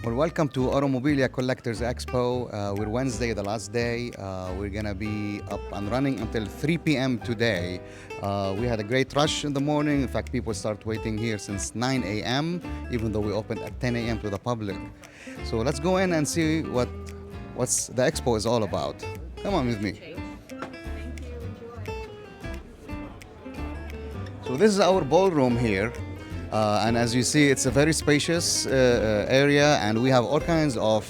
Well, welcome to Automobilia Collectors Expo. We're Wednesday, the last day. We're gonna be up and running until 3 p.m. today. We had a great rush in the morning. In fact, people start waiting here since 9 a.m., even though we opened at 10 a.m. to the public. So let's go in and see what's the expo is all about. Come on with me. So this is our ballroom here. And as you see, it's a very spacious area, and we have all kinds of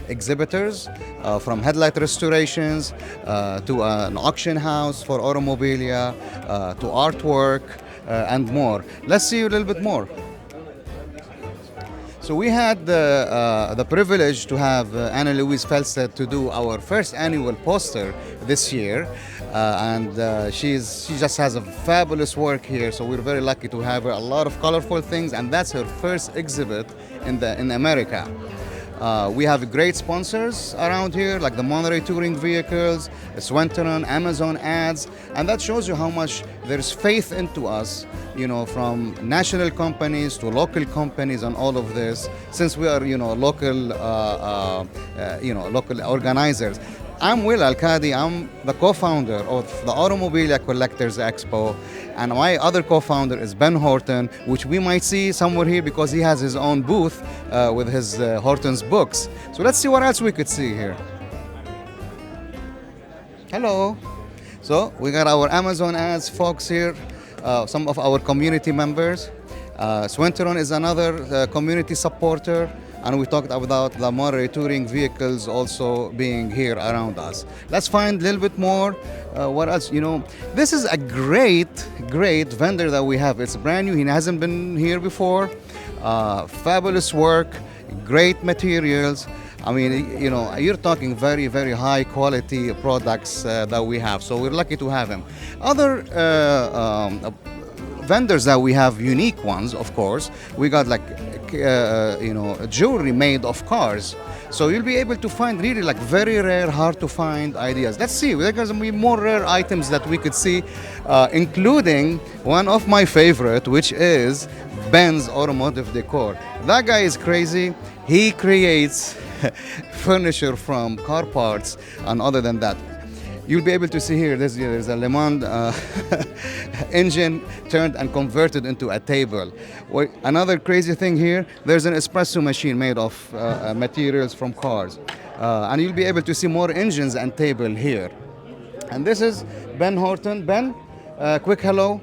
exhibitors, from headlight restorations to an auction house for automobilia, to artwork, and more. Let's see a little bit more. So we had the privilege to have Anna Louise Felstead to do our first annual poster this year. She just has a fabulous work here, so we're very lucky to have her. A lot of colorful things, and that's her first exhibit in America. We have great sponsors around here, like the Monterey touring vehicles, Swenteron, Amazon ads, and that shows you how much there's faith into us, from national companies to local companies and all of this, since we are, local organizers. I'm Will Al-Kadi. I'm the co-founder of the Automobilia Collectors Expo, and my other co-founder is Ben Horton, which we might see somewhere here because he has his own booth with his Horton's books. So let's see what else we could see here. Hello. So we got our Amazon ads folks here, some of our community members. Swenteron is another community supporter. And we talked about the Monterey touring vehicles also being here around us. Let's find a little bit more. What else? This is a great vendor that we have. It's brand new. He hasn't been here before. Fabulous work, great materials. I mean, you're talking very, very high quality products that we have. So we're lucky to have him. Other vendors that we have, unique ones, of course. We got jewelry made of cars. So you'll be able to find really very rare, hard to find ideas. Let's see, there's going to be more rare items that we could see, including one of my favorite, which is Ben's automotive decor. That guy is crazy. He creates furniture from car parts, and other than that, you'll be able to see here, there's a Le Mans engine turned and converted into a table. Another crazy thing here, there's an espresso machine made of materials from cars. And you'll be able to see more engines and table here. And this is Ben Horton. Ben, quick hello.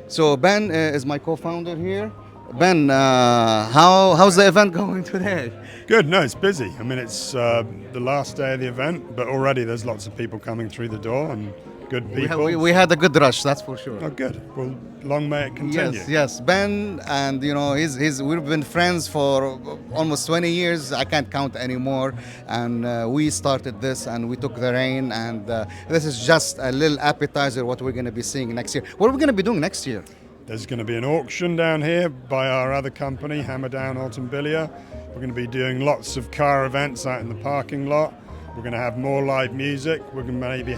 So Ben is my co-founder here. Ben, how's the event going today? Good. No, it's busy. I mean, it's the last day of the event, but already there's lots of people coming through the door and good people. We had a good rush, that's for sure. Oh, good. Well, long may it continue. Yes. Ben, and we've been friends for almost 20 years. I can't count anymore. And we started this, and we took the reign. And this is just a little appetizer what we're going to be seeing next year. What are we going to be doing next year? There's going to be an auction down here by our other company, Hammerdown Automobilia. We're going to be doing lots of car events out in the parking lot. We're going to have more live music. We're going to maybe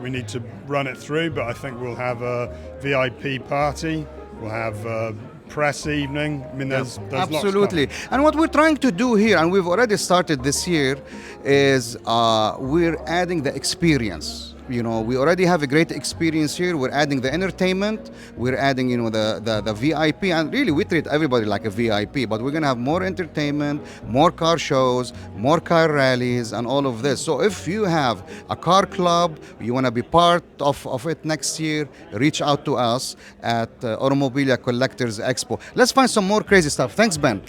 we need to run it through, but I think we'll have a VIP party. We'll have a press evening. I mean, there's absolutely. Lots and what we're trying to do here, and we've already started this year, is we're adding the experience. We already have a great experience here. We're adding the entertainment. We're adding, the VIP, and really we treat everybody like a VIP. But we're gonna have more entertainment, more car shows, more car rallies, and all of this. So if you have a car club, you want to be part of it next year, reach out to us at Automobilia Collectors Expo. Let's find some more crazy stuff. Thanks, Ben.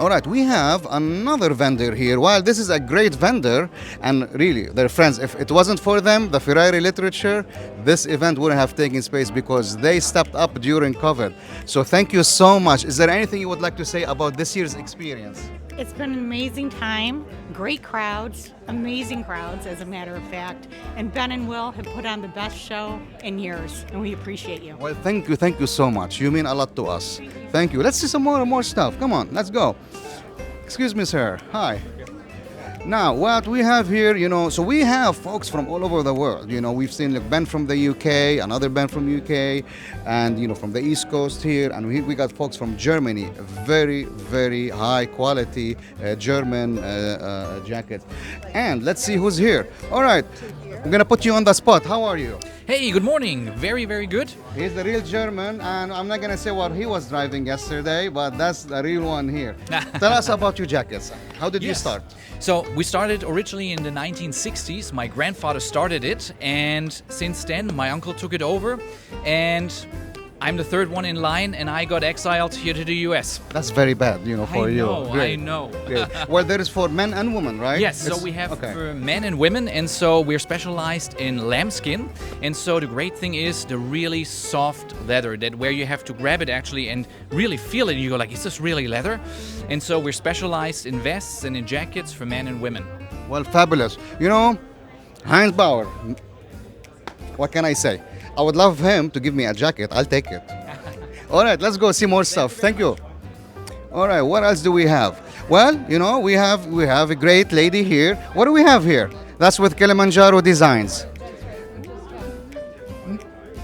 All right, we have another vendor here. While this is a great vendor, and really, they're friends. If it wasn't for them, the Ferrari literature, this event wouldn't have taken space because they stepped up during COVID. So thank you so much. Is there anything you would like to say about this year's experience? It's been an amazing time, great crowds, amazing crowds, as a matter of fact. And Ben and Will have put on the best show in years, and we appreciate you. Well, thank you so much. You mean a lot to us. Thank you. Let's see some more stuff. Come on, let's go. Excuse me, sir. Hi. Now, what we have here, so we have folks from all over the world. We've seen a band from the UK, another band from UK, and from the East Coast here, and we got folks from Germany. Very, very high quality German jackets. And let's see who's here. All right, I'm gonna put you on the spot. How are you? Hey, good morning. Very, very good. He's the real German, and I'm not gonna say what he was driving yesterday, but that's the real one here. Tell us about your jackets. How did you Yes. start? So we started originally in the 1960s. My grandfather started it, and since then my uncle took it over, and I'm the third one in line, and I got exiled here to the US. That's very bad, for you. I Great. know. Great. Well, there is for men and women, right? Yes, so we have for men and women, and so we're specialized in lambskin. And so the great thing is the really soft leather, that where you have to grab it actually and really feel it, and you go like, is this really leather? And so we're specialized in vests and in jackets for men and women. Well, fabulous. Heinz Bauer, what can I say? I would love him to give me a jacket. I'll take it. All right, let's go see more stuff. Thank you. All right, what else do we have? Well, we have a great lady here. What do we have here? That's with Kilimanjaro Designs.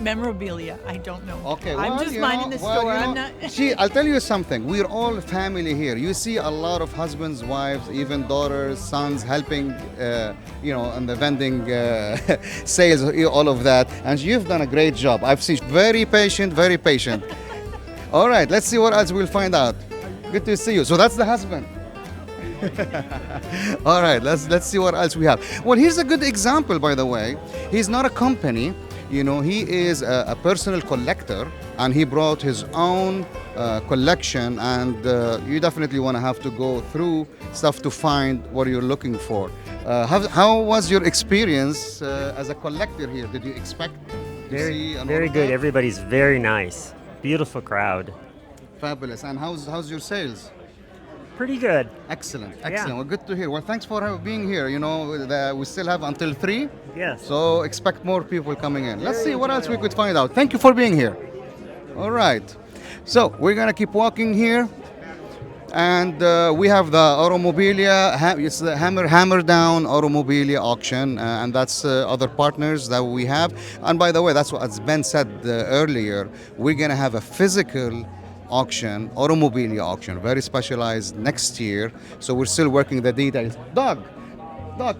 Memorabilia. I don't know. Okay, I'm just minding the store. I'm not. I'll tell you something. We're all family here. You see a lot of husbands, wives, even daughters, sons helping, in the vending sales, all of that. And you've done a great job. I've seen very patient, very patient. All right, let's see what else we'll find out. Good to see you. So that's the husband. All right, let's see what else we have. Well, here's a good example, by the way. He's not a company. He is a personal collector, and he brought his own collection, and you definitely want to have to go through stuff to find what you're looking for. How was your experience as a collector here? Did you expect to see an Very all good. that? Everybody's very nice. Beautiful crowd. Fabulous. And how's your sales? Pretty good. Excellent. Yeah. Well, good to hear. Well, thanks for being here. We still have until 3. Yes. So expect more people coming in. Let's see what else we could find out. Thank you for being here. All right. So we're gonna keep walking here, and we have the Automobilia. It's the Hammer Down Automobilia auction, and that's other partners that we have. And by the way, that's what as Ben said earlier. We're gonna have a physical auction, Automobilia auction, very specialized next year. So we're still working the details. Dog,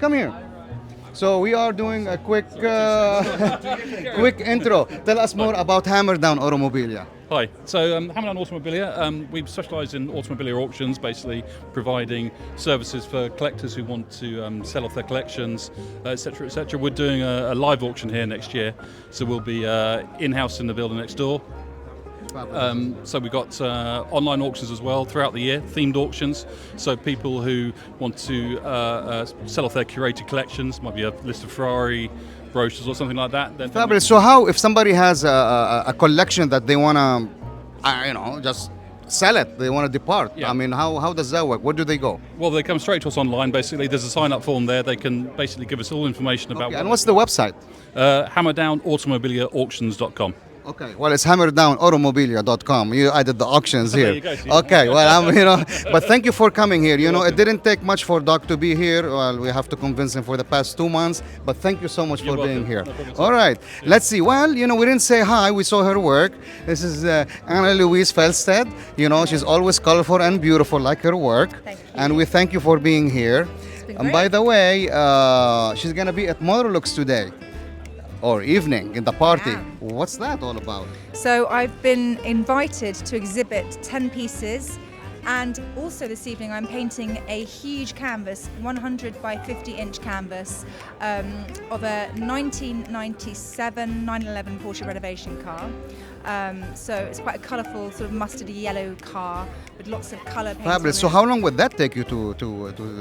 come here. So we are doing a quick intro. Tell us more about Hammer Down Automobilia. Hi, so Hammer Down Automobilia, we specialise in automobilia auctions, basically providing services for collectors who want to sell off their collections, etc., etc. We're doing a live auction here next year, so we'll be in-house in the building next door. So we've got online auctions as well throughout the year, themed auctions. So people who want to sell off their curated collections, might be a list of Ferrari brochures or something like that. Then Fabulous. So how, if somebody has a collection that they want to, just sell it, they want to depart. Yeah. I mean, how does that work? Where do they go? Well, they come straight to us online, basically. There's a sign-up form there. They can basically give us all information about Okay, and what's the website? hammerdownaautomobiliaauctions.com. Okay, well, it's hammerdownaautomobilia.com. You added the auctions here. There you go, see. Okay, well, but thank you for coming here. It didn't take much for Doc to be here. Well, we have to convince him for the past 2 months, but thank you so much You're for being welcome. here. No problem at all. All right, let's see. Well, we didn't say hi. We saw her work. This is Anna Louise Felstead. She's always colorful and beautiful like her work. Thank you. And we thank you for being here. been And by great. the way, she's going to be at Motorlux today. Or evening in the party. Yeah. What's that all about? So I've been invited to exhibit 10 pieces, and also this evening I'm painting a huge canvas, 100 by 50 inch canvas of a 1997 911 Porsche renovation car. So it's quite a colourful sort of mustardy yellow car with lots of colour painted. Fabulous. on So it. how long would that take you to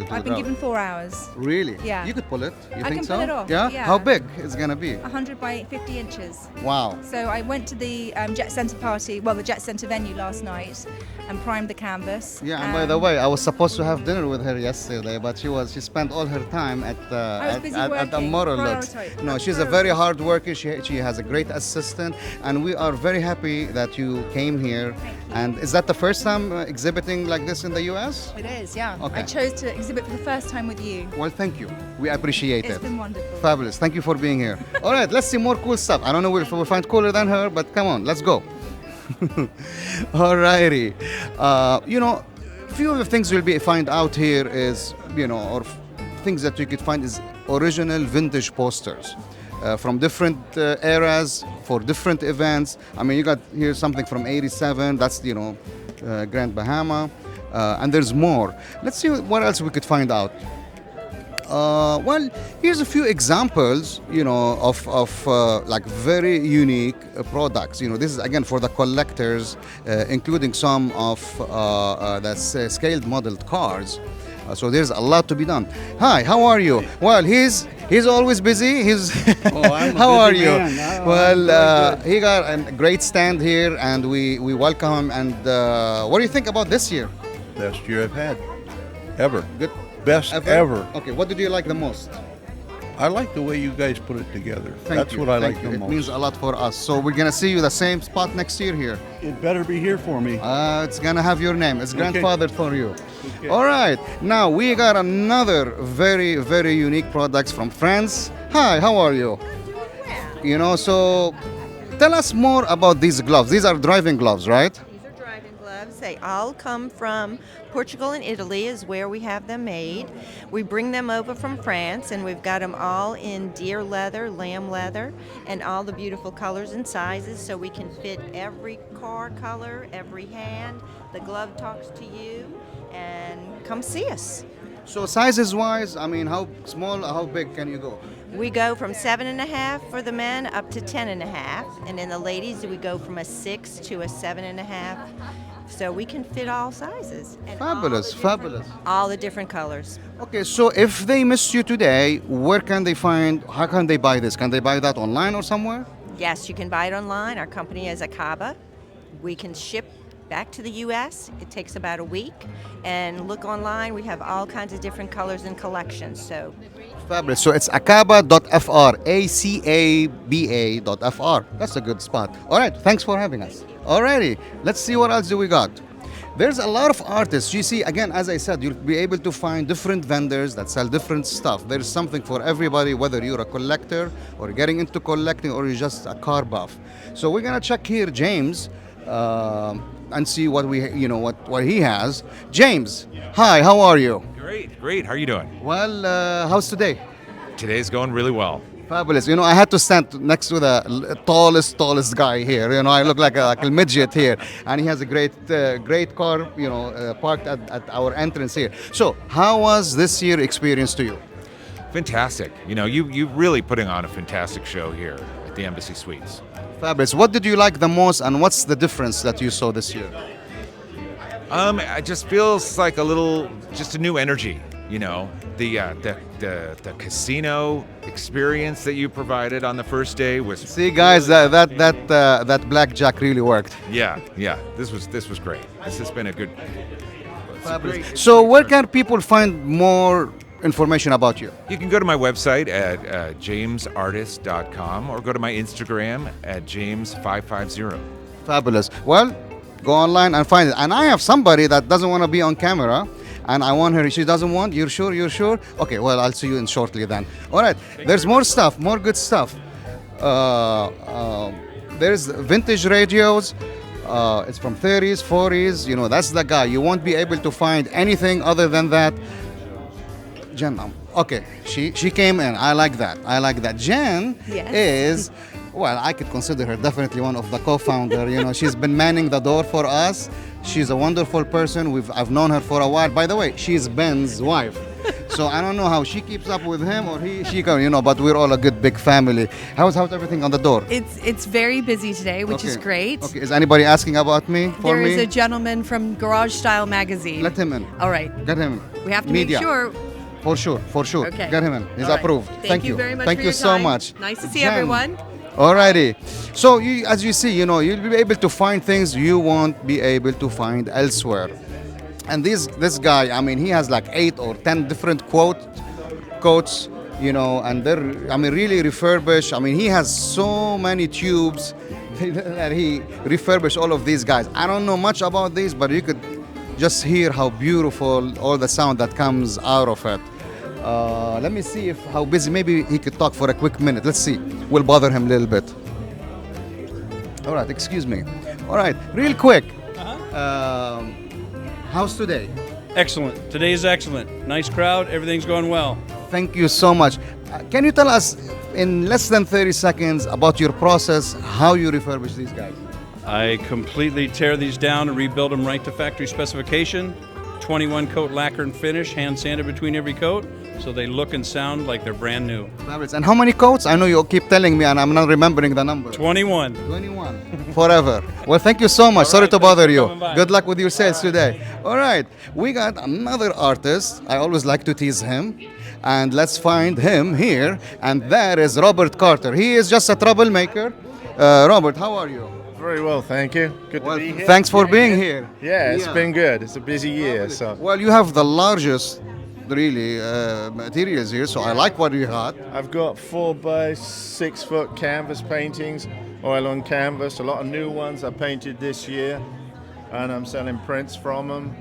I've been given 4 hours. Really? Yeah. You could pull it. You I think can so? pull it off, Yeah? yeah. How big is gonna be? 100 by 50 inches. Wow. So I went to the Jet Centre party, well, the Jet Centre venue last night, and primed the canvas. Yeah, and by the way, I was supposed to have dinner with her yesterday, but she spent all her time at was busy at the working. Motorlux. Prioritize. No, she's a very hard worker. She has a great assistant, and we are very very happy that you came here. And is that the first time exhibiting like this in the U.S.? It is, yeah. Okay. I chose to exhibit for the first time with you. Well, thank you. We appreciate It's it. been wonderful. Fabulous. Thank you for being here. All right, let's see more cool stuff. I don't know if we'll find cooler than her, but come on, let's go. All righty. Few of the things we'll find out here is, or things that you could find is original vintage posters. From different eras for different events. I mean, you got here something from '87. That's Grand Bahama, and there's more. Let's see what else we could find out. Well, here's a few examples, of like very unique products. This is again for the collectors, including some of the scaled modeled cars. So there's a lot to be done. Hi, how are you? Well, he's always busy. I'm a how are busy you? man. Well, he got a great stand here, and we welcome him. And what do you think about this year? Best year I've had ever. Good. Best ever. Okay, what did you like the most? I like the way you guys put it together. Thank That's you. what I Thank like you. the It most. means a lot for us. So we're gonna see you the same spot next year here. It better be here for me. It's gonna have your name. It's Okay. grandfathered for you. Okay. All right. Now we got another very, very unique products from France. Hi, how are you? So tell us more about these gloves. These are driving gloves, right? These are driving gloves. They all come from Portugal and Italy is where we have them made. We bring them over from France, and we've got them all in deer leather, lamb leather, and all the beautiful colors and sizes, so we can fit every car color, every hand. The glove talks to you, and come see us. So sizes wise, I mean, how small, how big can you go? We go from 7.5 for the men up to 10.5, and in the ladies we go from a 6 to a 7.5. So we can fit all sizes. And Fabulous, fabulous. all the different colors. Okay, so if they missed you today, where can they find, how can they buy this? Can they buy that online or somewhere? Yes, you can buy it online. Our company is Acaba. We can ship back to the U.S. It takes about a week. And look online. We have all kinds of different colors and collections. So Fabulous. So it's acaba.fr, acaba.fr. That's a good spot. All right, thanks for having us. Alrighty, let's see what else do we got. There's a lot of artists. You see, again, as I said, you'll be able to find different vendors that sell different stuff. There's something for everybody, whether you're a collector or getting into collecting or you're just a car buff. So we're gonna check here James and see what what he has. James, hi, how are you? Great. How are you doing? Well, how's today? Today's going really well. Fabulous. I had to stand next to the tallest guy here. I look like a midget here, and he has a great car, parked at our entrance here. So, how was this year experience to you? Fantastic. You really putting on a fantastic show here at the Embassy Suites. Fabulous. What did you like the most, and what's the difference that you saw this year? It just feels like just a new energy. The casino experience that you provided on the first day was. See, guys, that blackjack really worked. Yeah. This was great. This has been a good. Fabulous. So, where can people find more information about you? You can go to my website at jamesartist.com or go to my Instagram at james550. Fabulous. Well, go online and find it. And I have somebody that doesn't want to be on camera, and I want her. She doesn't want. You're sure? Okay. Well, I'll see you in shortly then. All right. There's more stuff, more good stuff. There's vintage radios. It's from 30s, 40s. That's the guy. You won't be able to find anything other than that. Jen, okay, she came in. I like that. Jen is, well, I could consider her definitely one of the co-founder. She's been manning the door for us. She's a wonderful person. I've known her for a while. By the way, she's Ben's wife. So I don't know how she keeps up with him or she can, but we're all a good big family. How's everything on the door? It's very busy today, which is great. Okay, is anybody asking about me? There is a gentleman from Garage Style magazine. Let him in. All right. Get him in. We have to Media. make sure. For sure. Okay. Get him in. He's All right. approved. Thank you very much Thank for you your so time. much. Nice to see Jen. everyone. Alrighty. So as you see, you'll be able to find things you won't be able to find elsewhere. And this guy, he has like 8 or 10 different coats, and they're really refurbished. He has so many tubes. that he refurbished all of these guys. I don't know much about these, but you could just hear how beautiful all the sound that comes out of it. Let me see if how busy. Maybe he could talk for a quick minute. Let's see. We'll bother him a little bit. All right, excuse me. All right, real quick. How's today? Excellent. Today is excellent. Nice crowd. Everything's going well. Thank you so much. Can you tell us in less than 30 seconds about your process, how you refurbish these guys? I completely tear these down and rebuild them right to factory specification. 21 coat lacquer and finish, hand sanded between every coat, so they look and sound like they're brand new. And how many coats? I know you keep telling me and I'm not remembering the number. 21. 21. Forever. Well, thank you so much. Sorry to bother you. Good luck with your sales today. All right. We got another artist. I always like to tease him. And let's find him here. And that is Robert Carter. He is just a troublemaker. Robert, how are you? Very well, thank you. Good to be here. Thanks for being here. Yeah, it's been good. It's a busy year. So. Well, you have the largest, really, materials here, so I like what you had. I've got 4 by 6 foot canvas paintings, oil on canvas, a lot of new ones I painted this year, and I'm selling prints from them.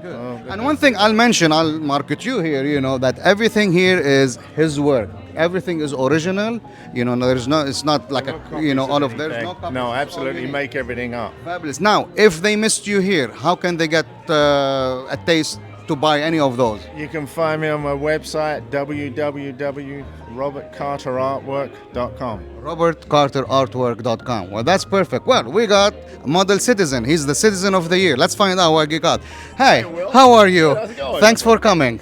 Good. And one thing I'll mention, I'll market you here, you know, that everything here is his work. Everything is original, you know, there's no, it's not like no you know, all of there's no, absolutely make everything up. Fabulous. Now, if they missed you here, how can they get a taste to buy any of those? You can find me on my website, www.robertcarterartwork.com. robertcarterartwork.com. Well, that's perfect. Well, we got Model Citizen. He's the Citizen of the Year. Let's find out what you got. Hey, how are you? How's it going? Thanks for coming.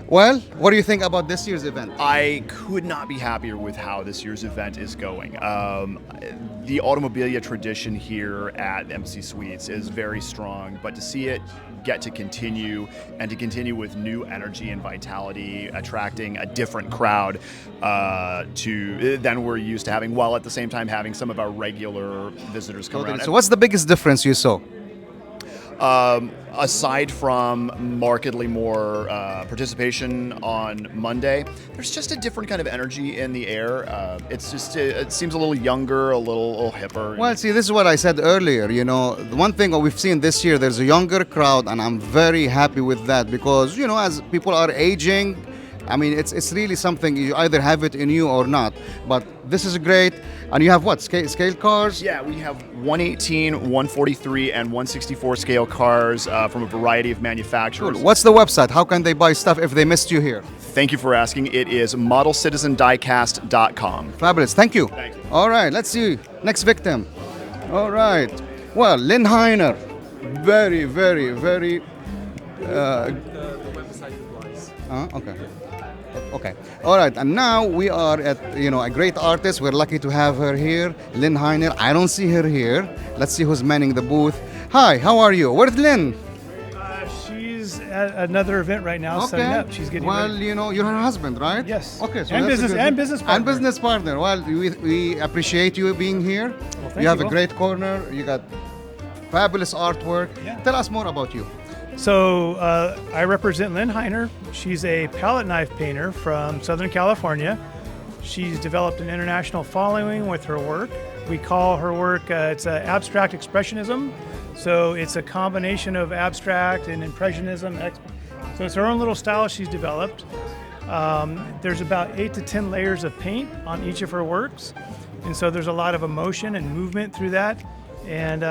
Well, what do you think about this year's event? I could not be happier with how this year's event is going. The Automobilia tradition here at MC Suites is very strong, but to see it get to continue and to continue with new energy and vitality, attracting a different crowd than we're used to having, while at the same time having some of our regular visitors come around. So what's the biggest difference you saw? Aside from markedly more participation on Monday, there's just a different kind of energy in the air. It's just, it seems a little younger, a little hipper. Well, see, this is what I said earlier. You know, the one thing that we've seen this year, there's a younger crowd, and I'm very happy with that because, you know, as people are aging, I mean, it's really something, you either have it in you or not. But this is great. And you have what, scale cars? Yeah, we have 118, 143, and 164 scale cars from a variety of manufacturers. Cool. What's the website? How can they buy stuff if they missed you here? Thank you for asking. It is modelcitizendiecast.com. Fabulous. Thank you. Thank you. All right, let's see. Next victim. All right. Well, Lynn Heiner. Very, very, very... the website applies. Okay. Okay. All right. And now we are at, you know, a great artist. We're lucky to have her here, Lynn Heiner. I don't see her here. Let's see who's manning the booth. Hi, how are you? Where's Lynn? She's at another event right now, setting up. She's getting well, ready. you know, you're her husband, right? Yes. Okay. So and that's business partner. And business partner. Well, we appreciate you being here. Well, you have you. a great corner. You got fabulous artwork. Yeah. Tell us more about you. So I represent Lynn Heiner. She's a palette knife painter from Southern California. She's developed an international following with her work. We call her work, it's abstract expressionism. So it's a combination of abstract and impressionism. So it's her own little style she's developed. There's about 8 to 10 layers of paint on each of her works. And so there's a lot of emotion and movement through that. And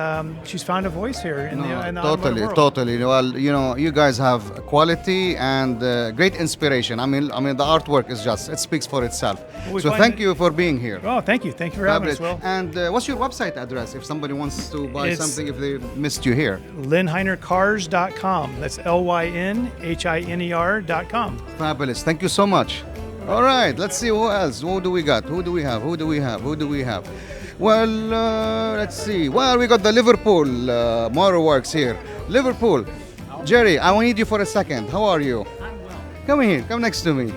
she's found a voice here in the automotive world. Totally. Well, you know, you guys have quality and great inspiration. I mean, the artwork is just, it speaks for itself. Well, so thank you for being here. Oh, thank you. Thank you for having us, Will. And what's your website address if somebody wants to buy something if they missed you here? LynnHeinerCars.com. That's LYNHINER.com. Fabulous. Thank you so much. All right. Let's see who else. Who do we got? Who do we have? Well, let's see. Well, we got the Liverpool Motor Works here. Liverpool. Jerry, I need you for a second. How are you? I'm well. Come here. Come next to me.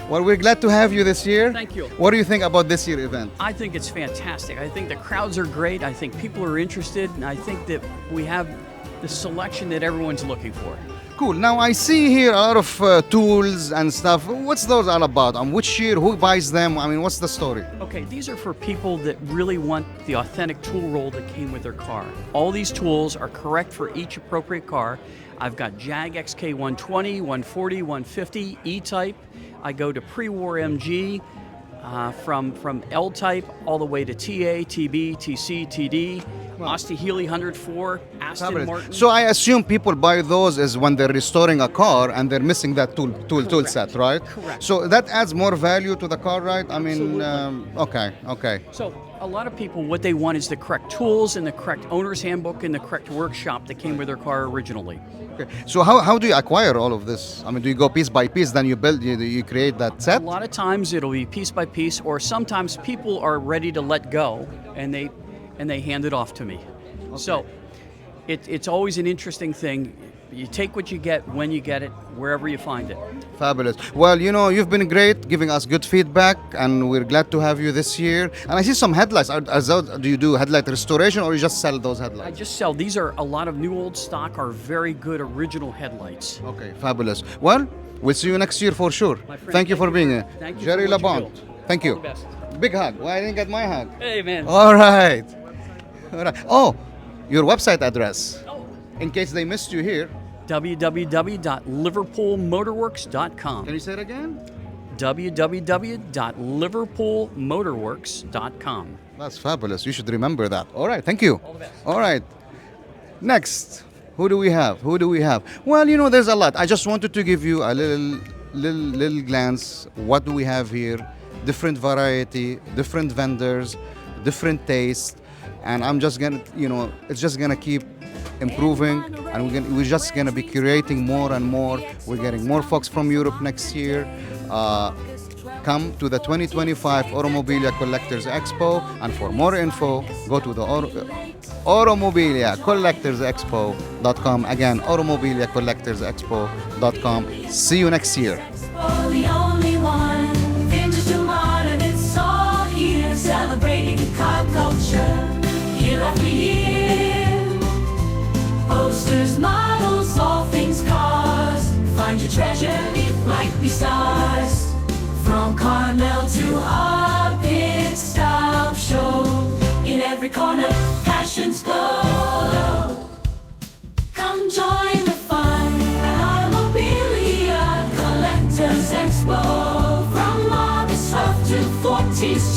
Well, we're glad to have you this year. Thank you. What do you think about this year's event? I think it's fantastic. I think the crowds are great. I think people are interested. And I think that we have the selection that everyone's looking for. Cool. Now I see here a lot of tools and stuff. What's those all about? Which year? Who buys them? I mean, what's the story? Okay, these are for people that really want the authentic tool roll that came with their car. All these tools are correct for each appropriate car. I've got Jag XK 120, 140, 150, E-Type. I go to pre-war MG, from L-Type all the way to TA, TB, TC, TD, Austin Healey 104, Aston Martin. So I assume people buy those is when they're restoring a car and they're missing that tool set, right? Correct. So that adds more value to the car, right? I mean, okay. So a lot of people, what they want is the correct tools and the correct owner's handbook and the correct workshop that came with their car originally. Okay. So how do you acquire all of this? I mean, do you go piece by piece, then you build, you create that set? A lot of times it'll be piece by piece, or sometimes people are ready to let go and they hand it off to me. Okay. So it's always an interesting thing. You take what you get when you get it, wherever you find it. Fabulous. Well, you've been great, giving us good feedback, and we're glad to have you this year. And I see some headlights. Do you do headlight restoration, or you just sell those headlights? I just sell. These are a lot of new old stock, are very good original headlights. Okay, fabulous. Well, we'll see you next year for sure. Thank you for being here. Thank you. Jerry for what you Labonte. built. Thank you. All the best. Big hug. Why I didn't get my hug? Hey, man. All right. Oh, your website address. In case they missed you here. www.liverpoolmotorworks.com. Can you say it again? www.liverpoolmotorworks.com. That's fabulous. You should remember that. All right. Thank you. All the best. All right. Next. Who do we have? Well, there's a lot. I just wanted to give you a little glance. What do we have here? Different variety, different vendors, different taste. And I'm just gonna, it's just gonna keep improving, and we're just gonna be creating more and more. We're getting more folks from Europe next year. Come to the 2025 Automobilia Collectors Expo, and for more info, go to the Automobilia Collectors Expo.com. Again, Automobilia Collectors Expo.com. See you next year. The only one, vintage to modern, it's all here, celebrating car culture, year after year. Posters, models, all things cars. Find your treasure, it might be stars. From Carmel to our pit stop show. In every corner, passions glow. Come join the fun. Automobilia Collectors Expo. From August 12th to 14th.